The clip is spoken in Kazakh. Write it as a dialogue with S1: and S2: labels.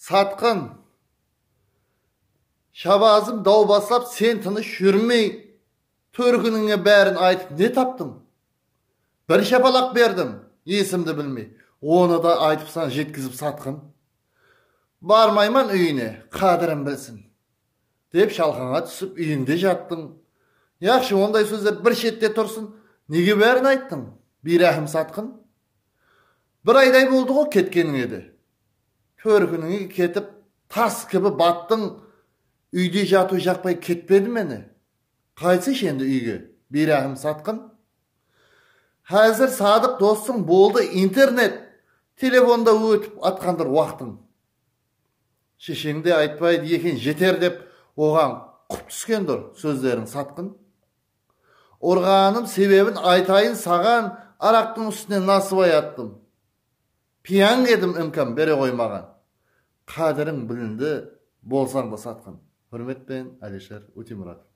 S1: Сатқын. Шабазым дау баслап, сен тыныш жүрмей, төркініңе бәрін айтып не таптың? Бір шапалақ бердім, есімді білмей. Оны да айтыпсан жеткізіп сатқын. Бармайман үйіне, қадірін білсін. Деп шалқанға түсіп, үйіңде жаттың. Яқшы, ондай сөздер бір шетте тұрсын. Неге бәрін айттың? Бейрахым сатқын. Бір айдай болды ғой кеткенің еді. Төркініңе кетіп, тас кібі баттың. Үйде жату жақпай кетпеді мені. Қайсы шенді үйге? Бейрахым сатқын. Әзір садық достың болды интернет. Телефонда өтіп атқандыр уақытың. Шешеңде айтпайды екен жетер деп, оған құп түскендір сөздерің сатқын. Орғаным себебін айтайын саған, арақтың үстіне насыбай аттым. Пияң едім үмкам бере қоймаған. Қадірің білінді, болсаң да сатқын. Hürmetпен Алишер Утимуратов.